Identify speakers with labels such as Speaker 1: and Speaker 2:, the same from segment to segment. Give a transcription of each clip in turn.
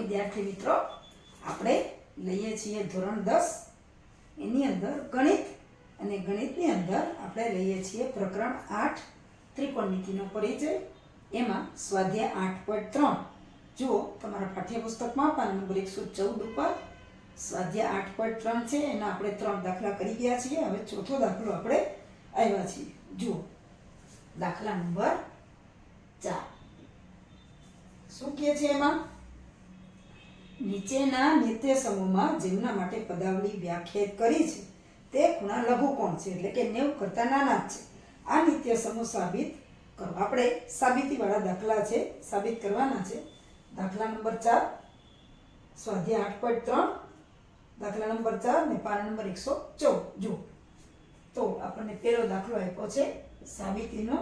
Speaker 1: વિદ્યાર્થી મિત્રો, આપણે લઈએ છીએ ધોરણ 10 એની અંદર ગણિત અને ગણિતની અંદર આપણે લઈએ છીએ પ્રકરણ 8 ત્રિકોણમિતિનો પરિચય. એમાં સ્વાધ્યાય 8.3 જુઓ તમારા પાઠ્યપુસ્તકમાં પાના નંબર 114 ઉપર સ્વાધ્યાય 8.3 છે. એના આપણે 3 દાખલા કરી ગયા છીએ. હવે ચોથો દાખલો આપણે આવ્યા છીએ. જુઓ દાખલા નંબર 4 શું કહે છે એમાં? નીચેના નિત્ય સમૂહમાં જેમના માટે પદાવલી વ્યાખ્યાયિત કરી છે તે ખૂણા લઘુકોણ છે, એટલે કે 90 કરતા નાના જ છે. આ નિત્ય સમૂહ સાબિત કરો. આપણે સાબિતીવાળા દાખલા છે, સાબિત કરવાના છે. દાખલા નંબર 4 સ્વાધ્યાય 8.3 દાખલા નંબર 4 ને પાના નંબર 114. જુઓ તો આપણને પહેલો દાખલો આપ્યો છે સાબિતીનો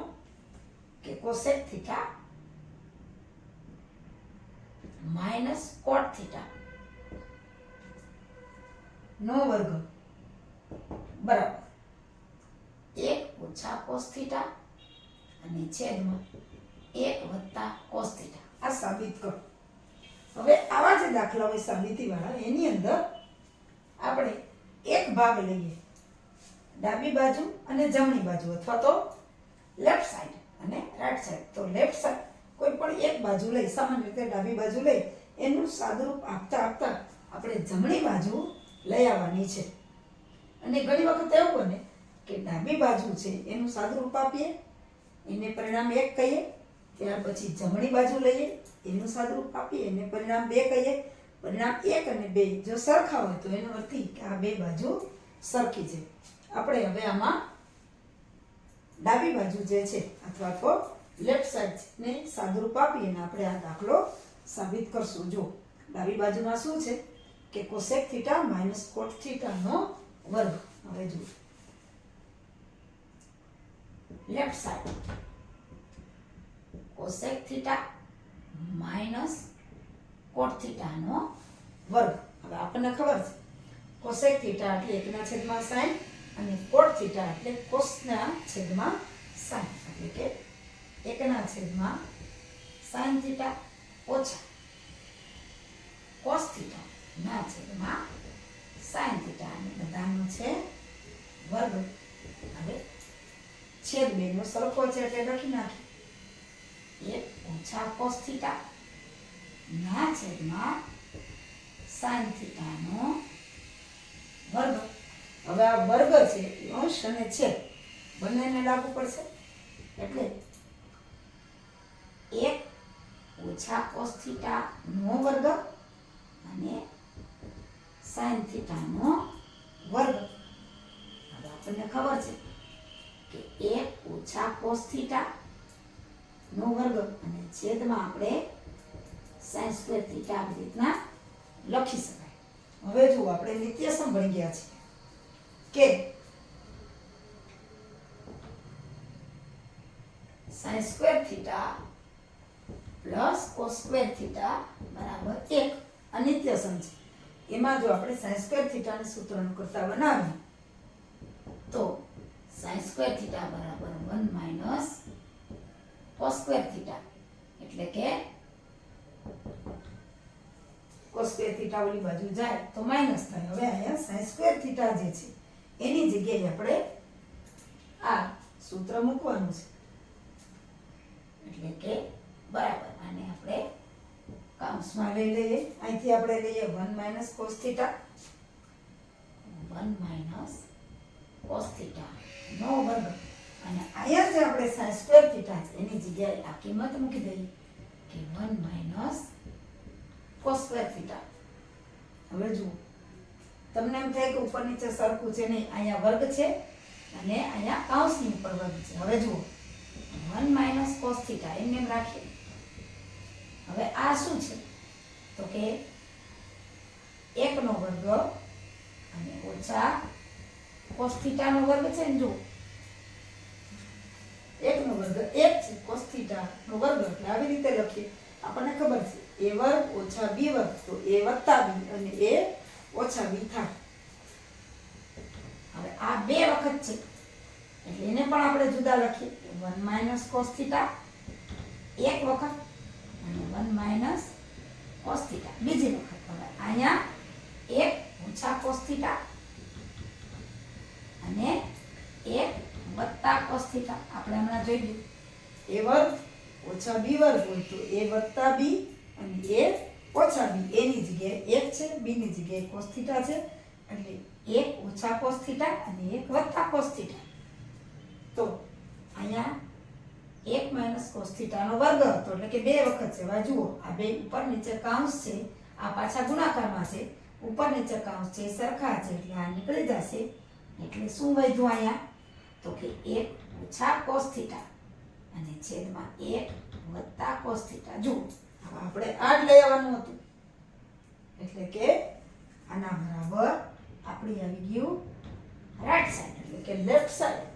Speaker 1: કે cosec theta minus cot theta નો વર્ગ બરાબર 1 ઓછા કોસ થીટા અને છેદમાં 1 વત્તા કોસ થીટા. આ સાબિત કરો. હવે આવા જે દાખલા હોય સાબિતીવાળા, એની અંદર આપણે એક ભાગ લઈએ, ડાબી બાજુ અને જમણી બાજુ, અથવા તો લેફ્ટ સાઈડ અને રાઈટ સાઈડ. તો લેફ્ટ સાઈડ કોઈ પણ એક બાજુ લઈ, સામાન્ય રીતે ડાબી બાજુ લઈ, એનું સાદુરૂપ આપતા આપતા આપણે જમણી બાજુ લઈ આવવાની છે. અને ઘણી વખત એવું બને કે ડાબી બાજુ છે એનું સાદુરૂપ આપીએ, એને પરિણામ 1 કહીએ, ત્યાર પછી જમણી બાજુ લઈએ, એનું સાદુરૂપ આપીએ, એને પરિણામ 2 કહીએ. પરિણામ 1 અને 2 જો સરખા હોય તો એનો અર્થ કે આ બે બાજુ સરખી છે. આપણે હવે આમાં ડાબી બાજુ જે છે અથવા તો લેફ્ટ સાઈડ ને સાદુરૂપ આપીને આપણે આ દાખલો સાબિત કરશું. જો ડાબી બાજુમાં શું છે કે કોસેક થીટા માઇનસ કોટ થીટાનો વર્ગ. હવે જુઓ left side cosec theta minus કોટ થીટાનો વર્ગ. હવે આપણને ખબર છે કોસેક થીટા એટલે 1/sin અને કોટ થીટા એટલે cos/sin, એટલે કે 1/sin થીટા ઓછા cos થીટા ના છેદમાં sin થીટા, અને બધાનો છે વર્ગ. હવે છેદ બેનો સરખો છે એટલે લખી નાખીએ 1 ઓછા cos થીટા ના છેદમાં sin થીટાનો વર્ગ. હવે આ વર્ગ છે એ અંશ અને છેદ બંનેને લાગુ પડશે, એટલે 1 ઓછા cos થીટા નો વર્ગ અને sin થીટાનો વર્ગ. હવે આપણને ખબર છે કે 1 ઓછા cos થીટા નો વર્ગ અને છેદમાં આપણે sin સ્ક્વેર થીટા આવી રીતના લખી શકાય. હવે જુઓ આપણે નિત્યસમ ભણી ગયા છે કે sin square theta plus cos square theta બરાબર 1 અનિત્યસમ છે. એમાં જો આપણે sin સ્ક્વેર થીટાને સૂત્રનું કરતા બનાવીએ તો sin સ્ક્વેર થીટા બરાબર 1 માઇનસ cos સ્ક્વેર થીટા, એટલે કે cos સ્ક્વેર થીટા ઓલી બાજુ જાય તો માઇનસ થાય. હવે અહીંયા sin સ્ક્વેર થીટા જે છે એની જગ્યાએ આપણે આ સૂત્ર મૂકવાનું છે, એટલે કે બરાબર આને આપણે કૌંસમાં લઈ લઈએ. અહીંથી આપણે લઈએ 1 minus cos theta, 1 minus cos theta નો વર્ગ, અને અહીંયા જે આપણે sin સ્ક્વેર થીટા છે એની જગ્યાએ આ કિંમત મૂકી દઈએ કે 1 માઇનસ cos સ્ક્વેર થીટા. હવે જુઓ તમને એમ થાય કે ઉપર નીચે સરખું છે નહીં, અહીંયા વર્ગ છે અને અહીંયા કૌંસની ઉપર વર્ગ છે. હવે જુઓ 1 માઇનસ cos થીટા એમને એમ રાખીએ. હવે આ શું છે તો કે 1 નો વર્ગ અને ઓછા cos થીટા નો વર્ગ છે ને. જુઓ 1 નો વર્ગ 1 છે, cos થીટા નો વર્ગ એટલે આવી રીતે લખીએ. આપણને ખબર છે a વર્ગ ઓછા b વર્ગ, તો a વત્તા b અને a ઓછા b થાય. હવે આ બે વખત છે એટલે એને પણ આપણે જુદા લખીએ 1 માઇનસ cos થીટા 1 વખત અને 1 માઇનસ કોસ થીટા બીજી વખત. હવે અહીંયા 1 ઓછા કોસ થીટા અને 1 વત્તા કોસ થીટા. આપણે હમણાં જોઈ લીધું a વર્ગ ઓછા b વર્ગ હોય તો a વત્તા b અને a ઓછા b. એની જગ્યાએ 1 છે, b ની જગ્યાએ કોસ થીટા છે એટલે 1 ઓછા કોસ થીટા અને 1 વત્તા કોસ થીટા. તો અહીંયા 1 માઇનસ કોસ થીટાનો વર્ગ હતો એટલે કે 2 વખત છે. હવે જુઓ આ બે ઉપર નીચે કાઉન્સ છે, આ પાછા ગુણાકારમાં છે, ઉપર નીચે કાઉન્સ છે, સરખા છે એટલે આ નીકળી જશે. એટલે શું વધ્યું અહીંયા? તો કે 1 ઓછા કોસ થીટા અને છેદમાં 1 વત્તા કોસ થીટા. જુઓ હવે આપણે આ જ લઈ આવવાનું હતું એટલે કે આના બરાબર આપણી આવી ગયું રાઈટ સાઈડ એટલે કે લેફ્ટ સાઈડ.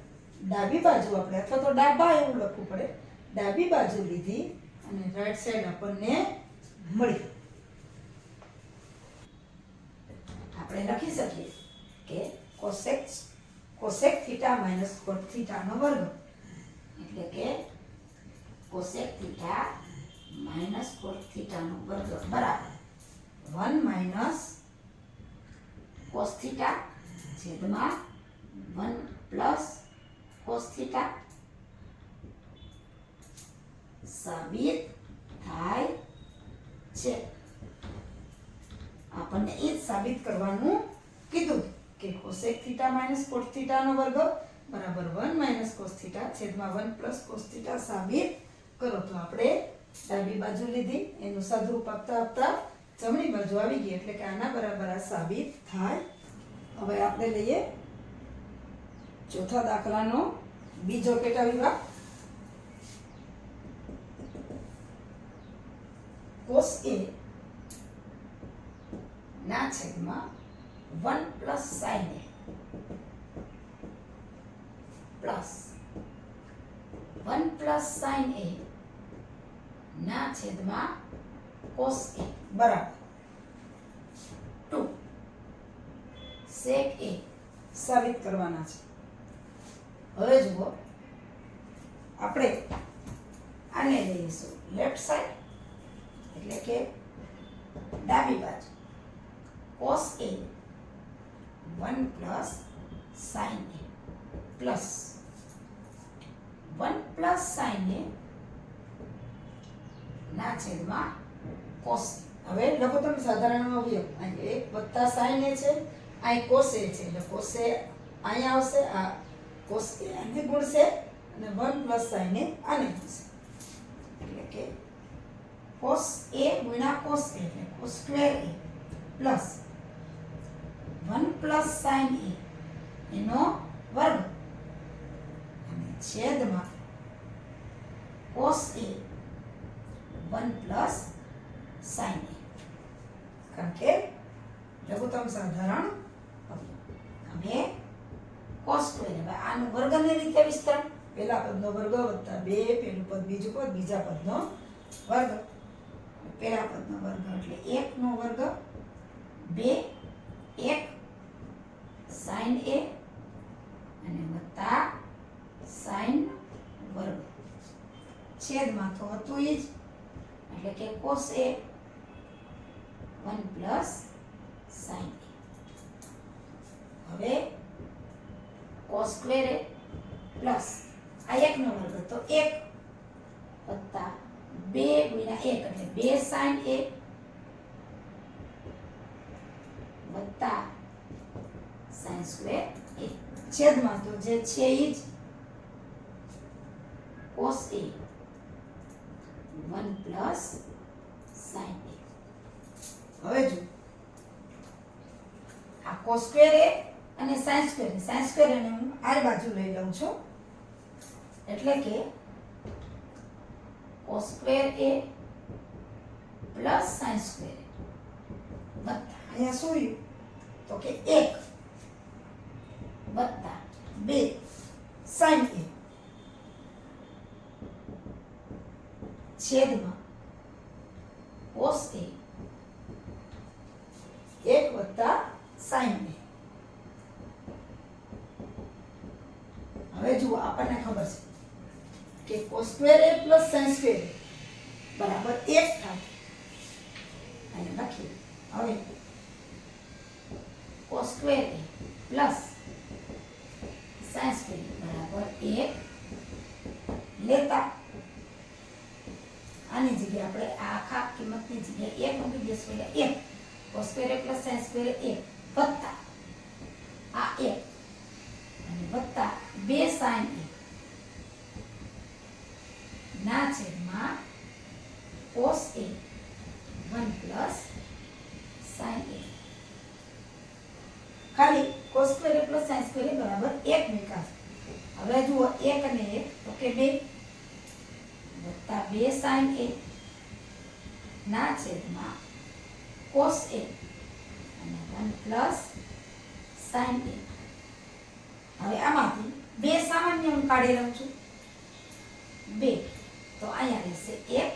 Speaker 1: ડાબી બાજુ આપણે અથવા તો ડાબા એવું લખવું પડે. ડાબી બાજુ લીધી અને રાઈટ સાઈડ આપણને મળી. આપણે લખી શકીએ કે કોસેક થીટા માઇનસ કોટ થીટાનો વર્ગ એટલે કે કોસેક થીટા માઇનસ કોટ થીટાનો વર્ગ બરાબર 1 માઇનસ કોસ થીટા છેદમાં 1 પ્લસ કોસ થીટા સાબિત થાય છે. આપણને એ જ સાબિત કરવાનું કીધું કે કોસેક થીટા માઇનસ કોટ થીટાનો વર્ગ બરાબર 1 માઇનસ કોસ થીટા છેદમાં 1 પ્લસ કોસ થીટા સાબિત કરો. તો આપણે ડાબી બાજુ લીધી એનું સાદુરૂપ આપતા આપતા જમણી બાજુ આવી ગઈ એટલે કે આના બરાબર આ સાબિત થાય. હવે આપણે લઈએ ચોથા દાખલાનો બીજો પેટા વિભાગ. કોસ a ના છેદમાં 1 plus sine a plus 1 plus sine a ના છેદમાં કોસ a બરાબર 2 sec a સાબિત કરવાના છે. હવે જુઓ આપણે આને લઈશું લેફ્ટ સાઈડ એટલે કે ડાબી બાજુ. cos a 1 plus sin a plus 1 plus sin a ના છેદમાં cos a. હવે લઘુત્તમ સાધારણ અવયવ અહીં 1 વત્તા sin a છે, અહીં cos a છે એટલે cos a અહીંયા આવશે, આ cos a આને ગુણશે અને 1 પ્લસ sin a આને ગુણશે એટલે કે cos a ગુણ્યા cos a એટલે cos square a plus 1 plus sin a એનો વર્ગ અને છેદમાં cos a 1 plus sin a. કારણ કે લઘુત્તમ સાધારણ હવે cos સ્ક્વેર. હવે આનું વર્ગની રીતે વિસ્તરણ. પહેલા પદનો વર્ગ વત્તા 2 પહેલું પદ બીજું પદ બીજા પદનો વર્ગ. પહેલા પદનો વર્ગ એટલે 1 નો વર્ગ 2 1 sin a અને વત્તા sin વર્ગ છેદમાં તો હતું ઈ જ એટલે કે cos a 1 plus sin a. હવે cos સ્ક્વેર a પ્લસ આ 1 નો વર્ગ તો 1 વત્તા 2 ગુણ્યા 1 એટલે 2 sin a વત્તા sin સ્ક્વેર a છેદમાં તો જે છે ઈ જ cos a 1 plus sin a. હવે જો આ cos સ્ક્વેર a અને sin સ્ક્વેર ને હું આ બાજુ લઈ લઉં છું એટલે કે cos square a plus sin square વત્તા અહીંયા શું રહ્યું તો કે 1 વત્તા 2 sin a છેદમાં cos a 1 વત્તા sin a. હવે જુઓ આપણને ખબર છે કે cos square a plus sin square a બરાબર 1 થાય અહીંયા લખીએ. હવે cos square a plus sin square બરાબર 1 લેતા આની જગ્યાએ આપણે આ આખા કિંમતની જગ્યાએ 1 મૂકી દઈશું એટલે 1 cos square a plus sin square 1 વત્તા આ 1 અને વત્તા 2 sin a ના છેદમાં cos a 1 plus sin a ખાલી cos square a plus sin square a બરાબર 1 મૂક્યા. હવે જુઓ 1 અને 1 તો કે 2 વત્તા 2 sin a ના છેદમાં cos a અને 1 પ્લસ sin a. હવે આમાંથી 2 સામાન્ય હું કાઢી લઉં છું 2 તો અહીંયા રહેશે 1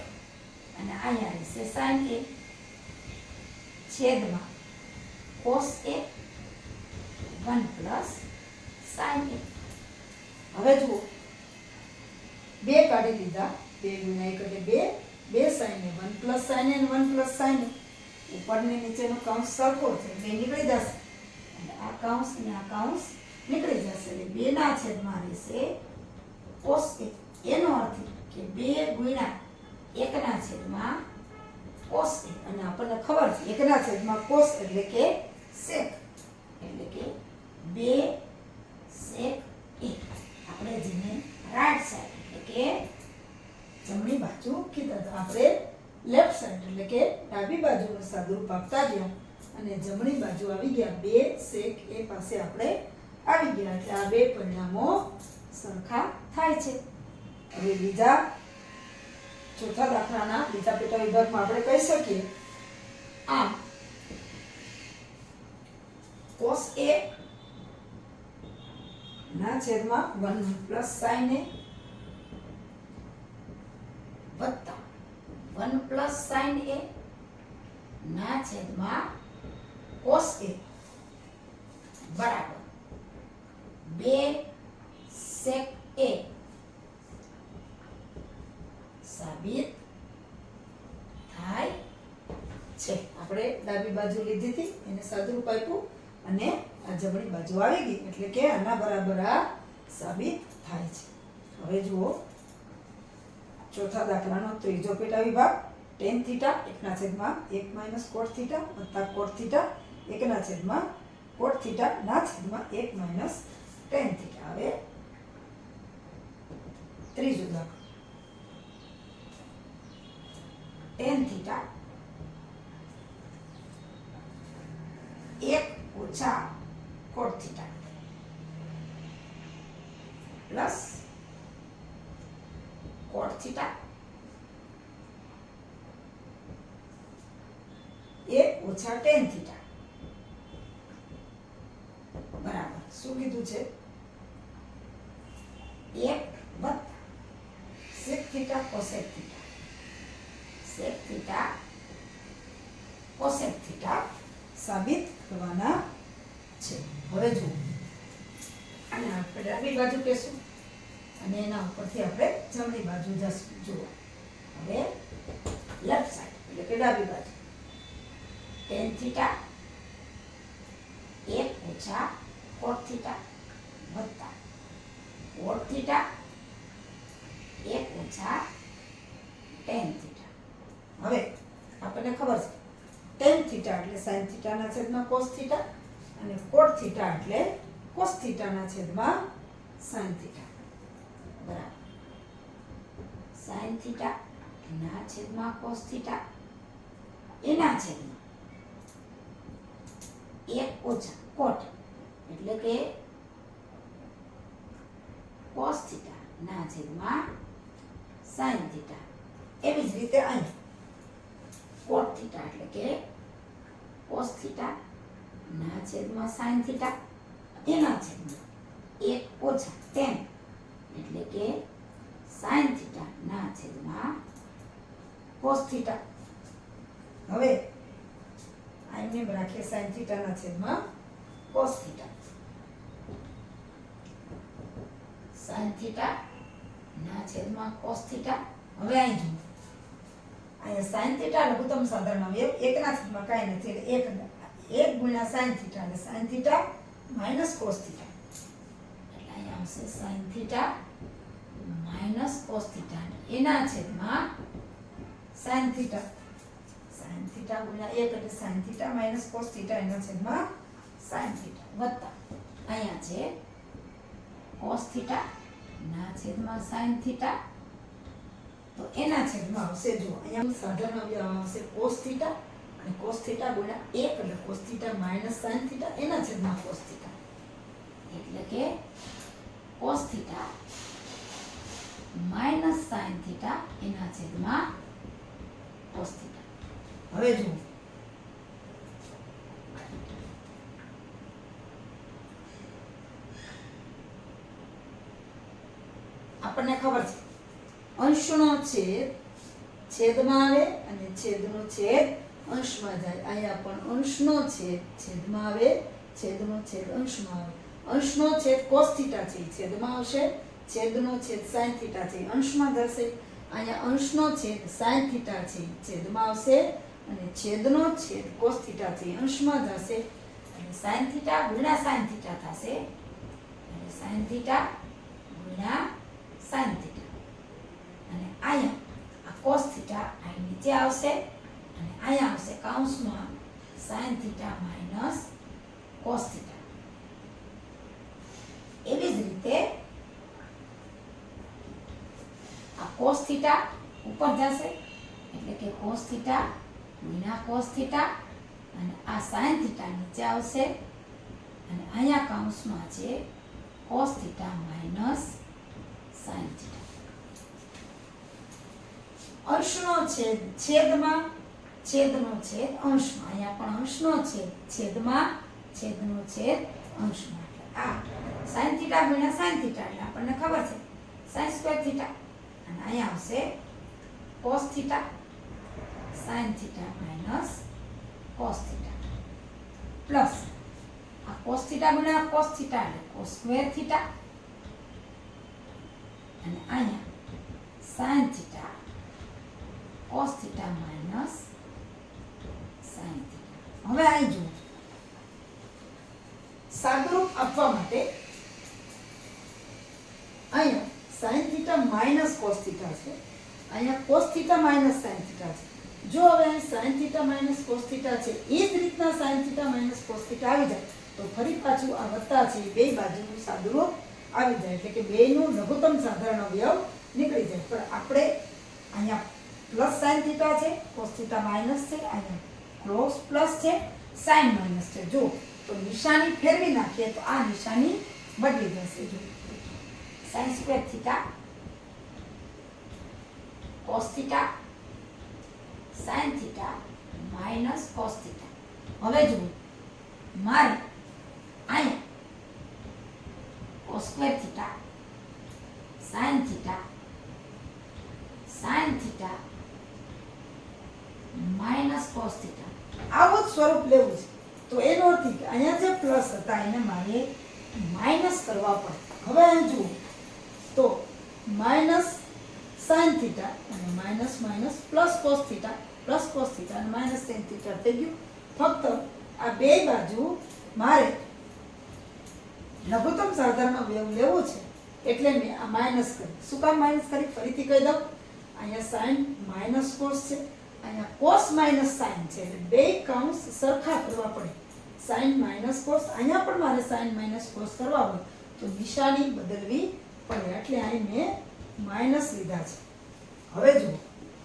Speaker 1: અને અહીંયા રહેશે sin a છેદમાં cos a 1 plus sin a. હવે જુઓ 2 કાઢી લીધા 2 ગુણ્યા 1 એટલે 2 sin a 1 plus sin a અને 1 પ્લસ sin a. ઉપરને નીચેનો કૌંસ સરખો છે એટલે નીકળી જશે એટલે આ કૌંસ અને આ કૌંસ નીકળી જશે એટલે 2 ના છેદમાં રહેશે cos a. એનો અર્થ કે 2 ગુણ્યા 1 ના છેદમાં cos a અને આપણને ખબર છે 1 ના છેદમાં cos એટલે કે sec એટલે કે 2 sec a. આપણે જેને રાઈટ સાઈડ એટલે કે જમણી બાજુ કીધા તો આપણે લેફ્ટ સાઈડ એટલે કે ડાબી બાજુનું સાદુરૂપ આપતા ગયા અને જમણી બાજુ આવી ગયા 2 sec a પાસે આપણે આવી ગયા એટલે આ બે પરિણામો સરખા થાય છે. હવે બીજા ચોથા દાખલાના બીજા પેટા વિભાગમાં આપણે કહી શકીએ આમ cos a ના છેદમાં 1 પ્લસ sin a વત્તા 1 પ્લસ sin a ના છેદમાં cos a બરાબર 2 sec a સાબિત થાય છે. આપણે ડાબી બાજુ લીધી હતી એને સાદુરૂપ આપ્યું અને આ જમણી બાજુ આવી ગઈ એટલે કે આના બરાબર આ સાબિત થાય છે. હવે જુઓ ચોથા દાખલાનો ત્રીજો પેટા વિભાગ tan થીટા 1/1 cot થીટા વત્તા cot થીટા 1/cot થીટા ના છેદમાં 1 tan થીટા. હવે ત્રીજો દાખલો tan થીટા 1 ઓછા cot theta plus cot theta 1 ઓછા tan થીટા બરાબર શું કીધું છે 1 વત્તા sec theta cosec theta sec theta cosec theta સાબિત કરવાના છે. હવે જુઓ અને આપણે ડાબી બાજુ કહેશું અને એના ઉપરથી આપણે જમણી બાજુ જશું. જુઓ હવે લેફ્ટ સાઈડ એટલે કે ડાબી બાજુ tan થીટા 1 ઓછા cot થીટા વત્તા cot થીટા 1 ઓછા tan થીટા. હવે આપણને ખબર છે tan થીટા એટલે sin થીટાના છેદમાં cos થીટા અને cot થીટા એટલે cos થીટાના છેદમાં sin થીટા બરાબર sin થીટા ના છેદમાં cos થીટા એના છેદમાં 1 ઓછા cot એટલે કે cos થીટા ના છેદમાં sin થીટા. એવી જ રીતે અહીં cot થીટા એટલે કે cos થીટા ના છેદમાં sin થીટા એના છેદમાં 1 ઓછા tan એટલે કે sin થીટા ના છેદમાં cos થીટા. હવે આને રાખીએ sin થીટા ના છેદમાં cos થીટા sin થીટા ના છેદમાં cos થીટા. હવે અહીં જુઓ અહીંયા સાઈન થીટા લઘુત્તમ સાધારણ અવયવ 1 ના છેદમાં કાંઈ નથી એટલે 1 ગુણ્યા સાઈન થીટા એટલે sine theta minus cos theta એટલે અહીંયા આવશે sine theta minus cos theta એના છેદમાં સાઈન થીટા ગુણ્યા 1 એટલે sine theta minus cos theta એના છેદમાં સાઈન થીટા વત્તા અહીંયા છે કોસ થીટા ના છેદમાં સાઈન થીટા તો એના છેદમાં આવશે જો અહીંયા સાધારણ અવયવ આવશે કોસ થીટા અને કોસ થીટા ગુણ્યા 1 એટલે cos theta minus sine theta એના છેદમાં કોસ થીટા એટલે કે cos theta minus sine theta એના છેદમાં કોસ થીટા હવે જુઓ આપણને ખબર છે અંશનો છેદ છેદમાં આવે અને છેદનો છેદ અંશમાં જાય અહીંયા પણ અંશનો છેદ છેદમાં આવે છેદનો છેદ અંશમાં આવે અંશનો છેદ કોસ થીટા છે છેદમાં આવશે છેદનો છેદ સાઈન થીટા છે અંશમાં જશે અહીંયા અંશનો છેદ સાઈન થીટા છે છેદમાં આવશે અને છેદનો છેદ કોસ થીટા છે અંશમાં જશે એટલે સાઈન થીટા ગુણ્યા સાઈન થીટા થશે એટલે સાઈન થીટા ગુણ્યા સાઈન થીટા અને અહીંયા આ કોસ થીટા અહીં નીચે આવશે અને અહીંયા આવશે કૌંસમાં sine theta minus cos theta એવી જ રીતે આ કોસ થીટા ઉપર જશે એટલે કે કોસ થીટા ગુણ્યા કોસ થીટા અને આ સાઈન થીટા નીચે આવશે અને અહીંયા કૌંસમાં છે cos theta minus sine theta અંશનો છેદ છેદમાં છેદનો છેદ અંશમાં અહીંયા પણ અંશનો છેદ છેદમાં છેદનો છેદ અંશમાં એટલે આ સાઈન થીટા ગુણ્યા સાઈન થીટા એટલે આપણને ખબર છે સાઈન સ્ક્વેર થીટા અને અહીંયા આવશે cos theta sine theta minus cos theta plus આ કોસ થીટા ગુણ્યા કોસ થીટા એટલે કોસ સ્ક્વેર થીટા અને અહીંયા sine theta cos theta minus sine theta હવે અહીં જુઓ સાદુરૂપ આપવા માટે અહીંયા sine theta minus cos theta છે અહીંયા cos theta minus sine theta છે જો હવે અહીં sine theta minus cos theta છે એ જ રીતના sine theta minus cos theta આવી જાય તો ફરી પાછું આ વત્તા છે બે બાજુનું સાદુરૂપ આવી જાય એટલે કે બેયનું લઘુત્તમ સાધારણ અવયવ નીકળી જાય પણ આપણે અહીંયા પ્લસ સાઈન થીટા છે કોસ થીટા માઈનસ છે અહીંયા ક્રોસ પ્લસ છે સાઈન માઈનસ છે જો તો નિશાની ફેરવી નાખીએ તો આ નિશાની બદલી જશે જો sine square theta cos theta sine theta minus cos theta હવે જુઓ મારે અહીંયા cos square theta sine theta minus cos theta આવું જ સ્વરૂપ લેવું છે તો એનો અર્થ કે અહીંયા જે પ્લસ હતા એને મારે માઈનસ કરવા પડે હવે અહીં જુઓ તો માઈનસ સાઈન થીટા અને minus minus plus cos theta અને માઈનસ સાઈન થીટા થઈ ગયું ફક્ત આ બે બાજુ મારે લઘુત્તમ સાધારણ અવયવ લેવો છે એટલે મેં આ માઈનસ કરી શું કામ માઈનસ કરી ફરીથી કહી દઉં અહીંયા સાઈન માઈનસ કોસ છે અહીંયા કોસ માઈનસ સાઈન છે એટલે બે કૌંસ સરખા કરવા પડે સાઈન માઈનસ કોસ અહીંયા પણ મારે સાઈન માઈનસ કોસ કરવા હોય તો નિશાની બદલવી પડે એટલે અહીં મેં માઈનસ લીધા છે હવે જુઓ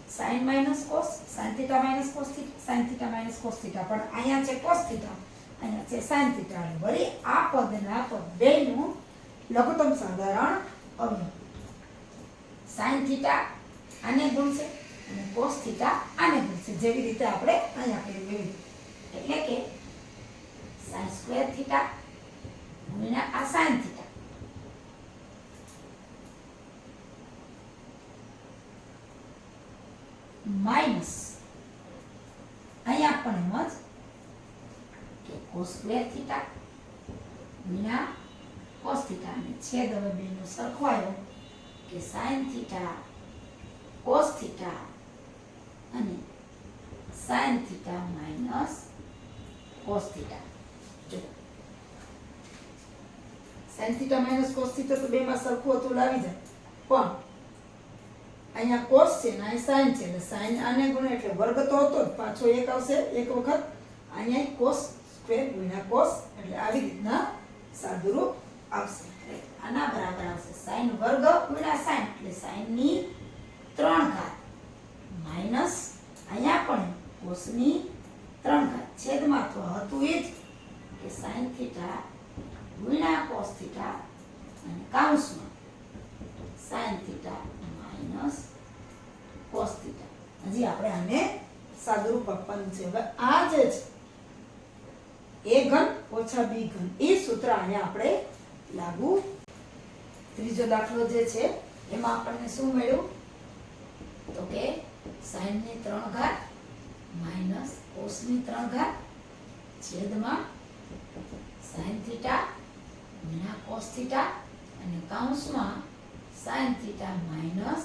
Speaker 1: sine minus cos sine theta minus cos theta sine theta minus cos theta પણ અહીંયા છે કોસ થીટા અહીંયા છે સાઈન થીટા વળી આ પદના પદ બેયનું લઘુત્તમ સાધારણ અવયવ સાઈન થીટા આને ગુણશે અને કોસ થીટા આને ગુણશે જેવી રીતે આપણે અહીંયા કર્યું એટલે કે સાઈન સ્ક્વેર થીટા ગુણ્યા આ સાઈન થીટા માઈનસ અહીંયા પણ એમ જ કે કોસ સ્ક્વેર થીટા ગુણ્યા કોસ થીટા અને છેદ હવે બેનો સરખો આવ્યો કે સાઈન થીટા કોસ થીટા અને sine theta minus cos theta. જો sine theta minus cos theta તો બેમાં સરખું હતું લાવી જાય, પણ અહીંયા કોસ છે ને અહીં સાઈન છે એટલે સાઈન આને ગુણે એટલે વર્ગ તો હતો જ, પાછો એક આવશે એક વખત, અહીંયા કોસ સ્ક્વેર ગુણ્યા કોસ એટલે આવી રીતના સાદુરૂપ આવશે. આના બરાબર આવશે સાઈન વર્ગ ગુણ્યા સાઈન એટલે સાઈન ની 3 ઘાત માઇનસ અહીંયા પણ કોસ ની 3 ઘાત છેદમાં તો હતું એ જ કે સાઈન થીટા ગુણ્યા કોસ થીટા અને કૌંસમાં sine theta minus cos theta. હજી આપણે આને સાદુરૂપ આપવાનું છે. હવે આ જે છે a ઘન ઓછા b ઘન એ સૂત્ર અહીંયા આપણે લાગુ. ત્રીજો દાખલો જે છે એમાં આપણને શું મળ્યું તો કે sin ની 3 ઘાત માઇનસ cos ની 3 ઘાત છેદમાં sin થીટા ગુણ્યા cos થીટા અને કૌંસમાં sin theta minus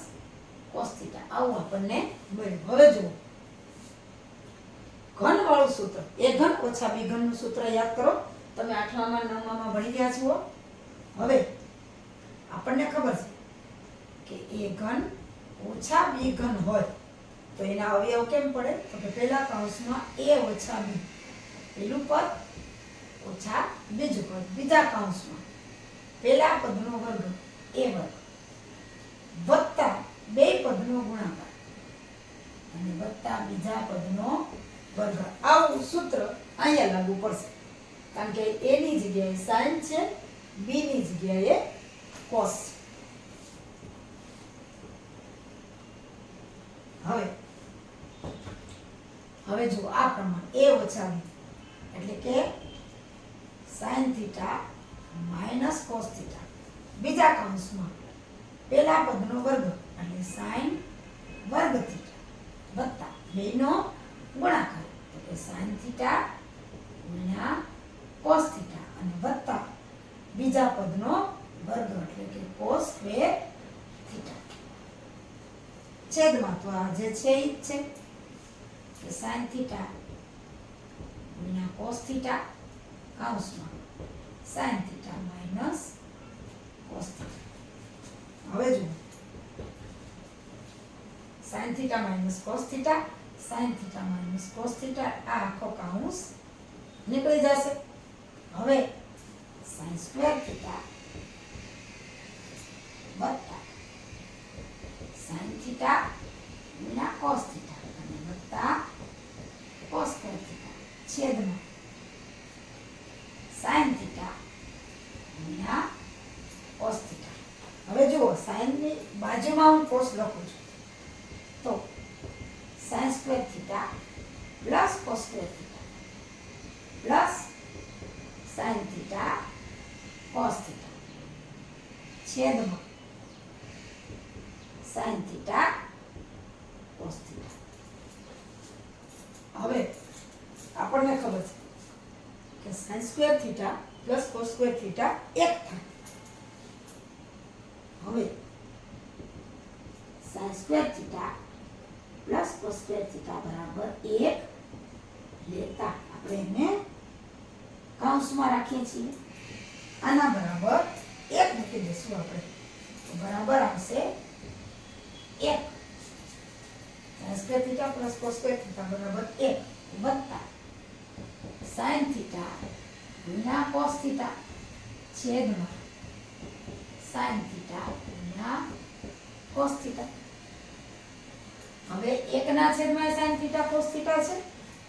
Speaker 1: cos theta આવું આપણને મળ્યું. હવે જુઓ ઘન વાળું સૂત્ર a ઘન ઓછા b ઘન નું સૂત્ર યાદ કરો. તમે 8મા 9મા ભણી ગયા છો. હવે આપણને ખબર છે કે a ઘન ઓછા b ઘન હોય તો એના અવયવ કેમ પડે તો કે પહેલા કૌંસમાં a ઓછા b પેલું પદ ઓછા બીજું પદ બીજા કૌંસમાં પહેલા પદનો વર્ગ a વર્ગ વત્તા બે પદનો ગુણાકાર અને વત્તા બીજા પદનો વર્ગ. આવું સૂત્ર અહીંયા લાગુ પડશે કારણ કે a ની જગ્યાએ sin છે b ની જગ્યાએ cos. હવે જો આ પ્રમાણે a ઓછા b એટલે કે sin theta minus cos theta બીજા કૌંસમાં પહેલા પદનો વર્ગ એટલે sin વર્ગ થીટા વત્તા બેનો ગુણાકાર એટલે કે sin થીટા ગુણ્યા cos થીટા અને વત્તા બીજા પદનો વર્ગ એટલે કે cos સ્ક્વેર થીટા છેદમાં તો આ જે છે ઈ જ છે કે sin થીટા ગુણ્યા cos થીટા કૌંસમાં sin theta minus cos theta. હવે જુઓ sin theta minus cos theta sin theta minus cos theta આ આખો કૌંસ નીકળી જશે. હવે sin સ્ક્વેર થીટા વત્તા sin થીટા ગુણ્યા cos થીટા અને વત્તા cos સ્ક્વેર થીટા છેદમાં sin થીટા ગુણ્યા cos થીટા. હવે જુઓ sin ની બાજુમાં હું cos લખું છું તો sin square theta plus cos square theta plus sin theta cos theta છેદમાં sin થીટા cos થીટા. હવે આપણને ખબર છે કે sin square theta plus cos square theta એક થાય. હવે sin square theta plus cos square theta બરાબર 1 લેતા આપણે એને કૌંસમાં રાખીએ છીએ. આના બરાબર 1 મૂકી દઈશું આપણે તો બરાબર આવશે 1 sin square theta plus cos square theta બરાબર 1 વત્તા sin થીટા ગુણ્યા cos થીટા છેદમાં sin થીટા ગુણ્યા cos થીટા. હવે 1 ના છેદમાં sin થીટા cos થીટા છે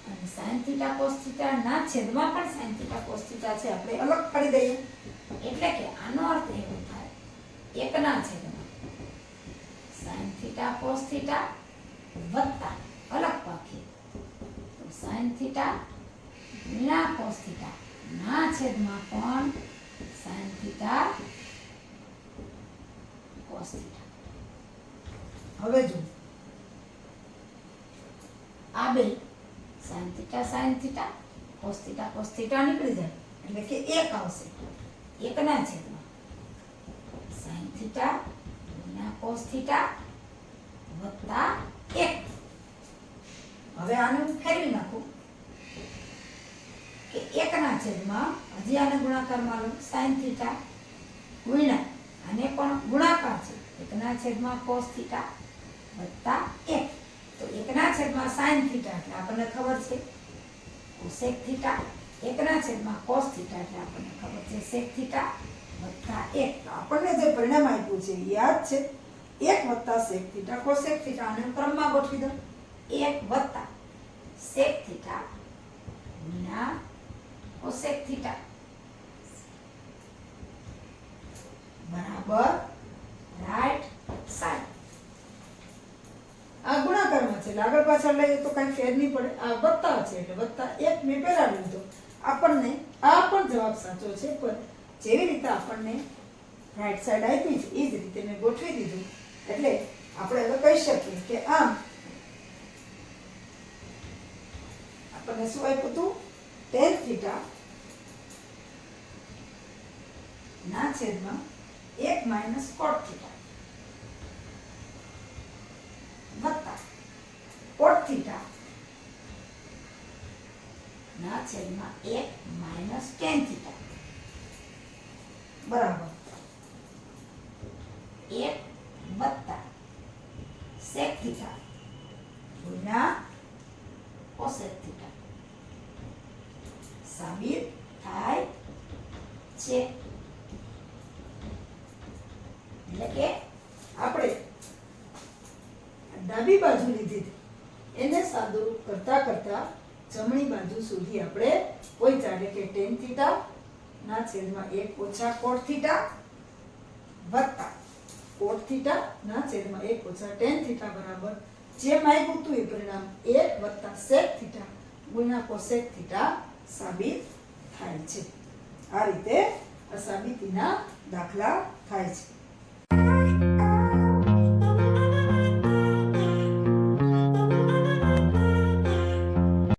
Speaker 1: અને sin થીટા cos થીટા ના છેદમાં પણ sin થીટા cos થીટા છે. આપણે અલગ પાડી દઈએ એટલે કે આનો અર્થ એવો થાય 1 ના છેદમાં sin થીટા cos થીટા વત્તા અલગ પાડીએ તો sin થીટા ગુણ્યા cos થીટા ના છેદમાં પણ sin થીટા cos થીટા. હવે જો આ બે sin થીટા cos થીટા નીકળી જાય એટલે કે 1 આવશે. 1 ના છેદમાં sin થીટા ગુણ્યા cos થીટા વત્તા 1 હવે આને હું ફેરવી નાખું કે 1/, હજી આને ગુણાકારમાં લઉં, sin થીટા ગુણ્યા આને પણ ગુણાકાર છે, 1/, cos થીટા વત્તા 1. તો 1/, sin થીટા એટલે આપણને ખબર છે cosec થીટા, 1/, cos થીટા એટલે આપણને ખબર છે sec થીટા વત્તા 1. તો આપણને જે પરિણામ આપ્યું છે એ યાદ છે, 1 વત્તા sec થીટા cosec થીટા. આને ક્રમમાં ગોઠવી દો, 1 વત્તા sec થીટા ગુણ્યા cosec થીટા બરાબર રાઈટ સાઈડ. આ ગુણાકારમાં છે એટલે આગળ પાછળ લઈએ તો કઈ ફેર નહીં પડે. આ વત્તા છે એટલે વત્તા 1 મેં પહેલા લીધો. આપણને આ પણ જવાબ સાચો છે, પણ જેવી રીતે આપણને રાઈટ સાઈડ આપી છે એ જ રીતે મેં ગોઠવી દીધું. એટલે આપણે હવે કહી શકીએ કે આમ આપણને શું આપ્યું હતું, tan થીટા ના છેદમાં 1 - cot થીટા વત્તા cot થીટા ના છેદમાં 1 - tan થીટા બરાબર 1 વત્તા sec થીટા ગુણ્યા cosec થીટા સાબિત થાય છે. એટલે કે આપણે ડાબી બાજુ લીધી એને સાદુરૂપ કરતા કરતા જમણી બાજુ સુધી આપણે પહોંચ્યા. એટલે કે tan થીટા ના છેદમાં 1 - cot થીટા વત્તા cot થીટા ના છેદમાં 1 - tan થીટા બરાબર જે માગ્યું હતું એ પરિણામ 1 વત્તા sec થીટા ગુણ્યા cosec થીટા સાબિત થાય છે. આ રીતે આ સાબિતીના દાખલા થાય છે.